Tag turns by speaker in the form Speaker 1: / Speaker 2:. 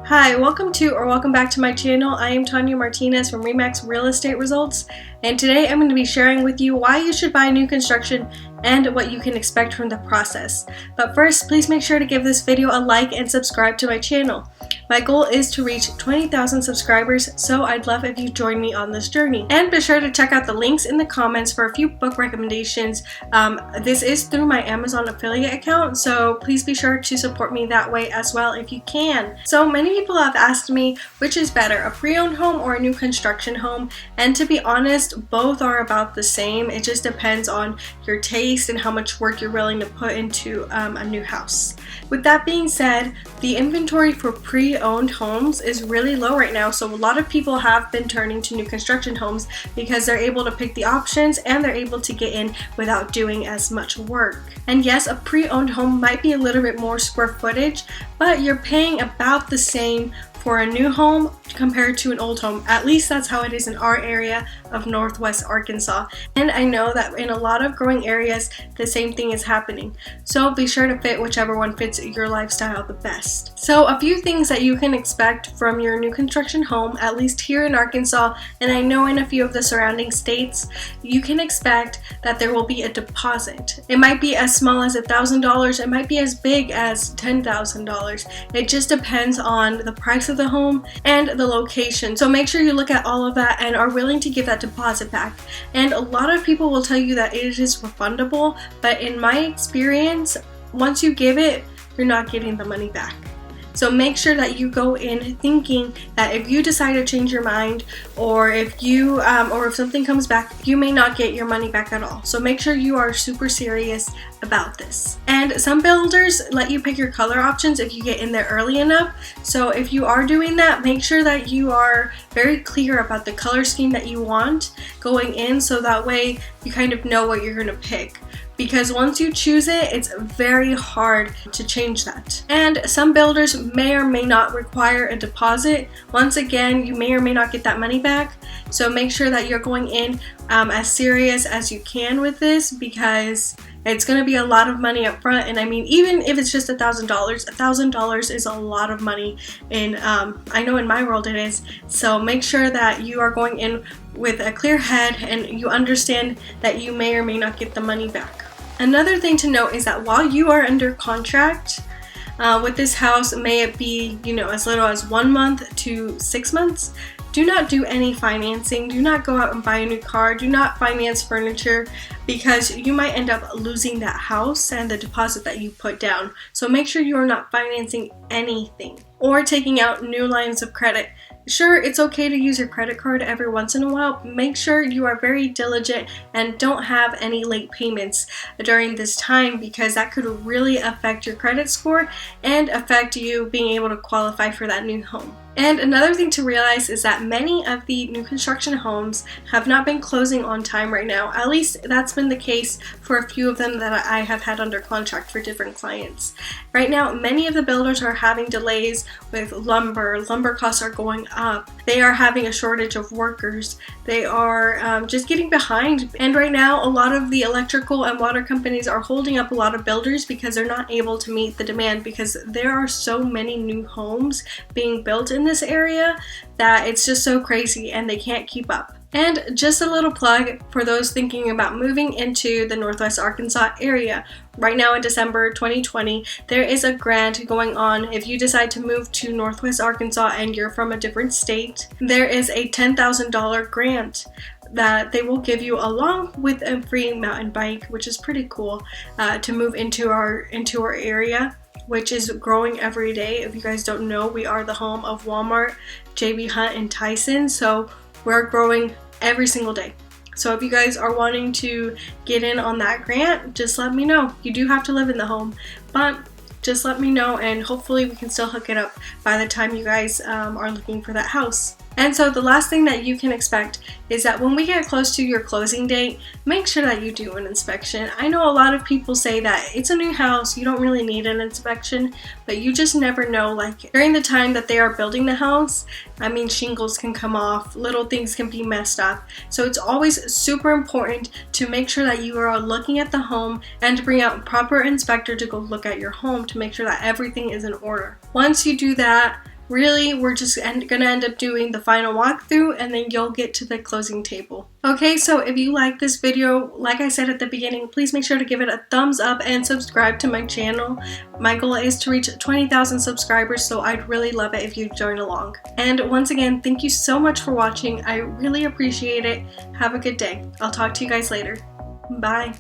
Speaker 1: Hi, welcome back to my channel. I am Tania Martinez from Remax Real Estate Results, and today I'm going to be sharing with you why you should buy new construction and what you can expect from the process. But first, please make sure to give this video a like and subscribe to my channel. My goal is to reach 20,000 subscribers, so I'd love if you join me on this journey. And be sure to check out the links in the comments for a few book recommendations. This is through my Amazon affiliate account, so please be sure to support me that way as well if you can. So many people have asked me which is better, a pre-owned home or a new construction home, and to be honest, both are about the same. It just depends on your taste and how much work you're willing to put into a new house. With that being said, the inventory for pre-owned homes is really low right now, so a lot of people have been turning to new construction homes because they're able to pick the options and they're able to get in without doing as much work. And yes, a pre-owned home might be a little bit more square footage, but you're paying about the same for a new home compared to an old home. At least that's how it is in our area of Northwest Arkansas. And I know that in a lot of growing areas, the same thing is happening. So be sure to fit whichever one fits your lifestyle the best. So a few things that you can expect from your new construction home, at least here in Arkansas, and I know in a few of the surrounding states, you can expect that there will be a deposit. It might be as small as $1,000, it might be as big as $10,000. It just depends on the price of the home and the location. So make sure you look at all of that and are willing to give that deposit back. And a lot of people will tell you that it is refundable, but in my experience, once you give it, you're not getting the money back. So make sure that you go in thinking that if you decide to change your mind, or if something comes back, you may not get your money back at all. So make sure you are super serious about this. And some builders let you pick your color options if you get in there early enough. So if you are doing that, make sure that you are very clear about the color scheme that you want going in, so that way you kind of know what you're going to pick. Because once you choose it, it's very hard to change that. And some builders may or may not require a deposit. Once again, you may or may not get that money back. So make sure that you're going in as serious as you can with this, because it's going to be a lot of money up front. And I mean, even if it's just $1,000 is a lot of money. And I know in my world it is. So make sure that you are going in with a clear head and you understand that you may or may not get the money back. Another thing to note is that while you are under contract with this house, may it be, as little as 1 month to 6 months, do not do any financing. Do not go out and buy a new car. Do not finance furniture, because you might end up losing that house and the deposit that you put down. So make sure you are not financing anything or taking out new lines of credit. Sure, it's okay to use your credit card every once in a while. Make sure you are very diligent and don't have any late payments during this time, because that could really affect your credit score and affect you being able to qualify for that new home. And another thing to realize is that many of the new construction homes have not been closing on time right now. At least that's been the case for a few of them that I have had under contract for different clients. Right now, many of the builders are having delays with lumber. Lumber costs are going up. They are having a shortage of workers. They are just getting behind. And right now, a lot of the electrical and water companies are holding up a lot of builders because they're not able to meet the demand, because there are so many new homes being built in this area that it's just so crazy and they can't keep up. And just a little plug for those thinking about moving into the Northwest Arkansas area. Right now in December 2020, there is a grant going on. If you decide to move to Northwest Arkansas and you're from a different state, there is a $10,000 grant that they will give you along with a free mountain bike, which is pretty cool, to move into our area, which is growing every day. If you guys don't know, we are the home of Walmart, JB Hunt, and Tyson, so we're growing every single day. So if you guys are wanting to get in on that grant, just let me know. You do have to live in the home, but just let me know, and hopefully we can still hook it up by the time you guys are looking for that house. And so the last thing that you can expect is that when we get close to your closing date, make sure that you do an inspection. I know a lot of people say that it's a new house, you don't really need an inspection, but you just never know. Like during the time that they are building the house, I mean, shingles can come off, little things can be messed up. So it's always super important to make sure that you are looking at the home and to bring out a proper inspector to go look at your home to make sure that everything is in order. Once you do that, Really, we're just gonna end up doing the final walkthrough and then you'll get to the closing table. Okay, so if you like this video, like I said at the beginning, please make sure to give it a thumbs up and subscribe to my channel. My goal is to reach 20,000 subscribers, so I'd really love it if you join along. And once again, thank you so much for watching. I really appreciate it. Have a good day. I'll talk to you guys later. Bye.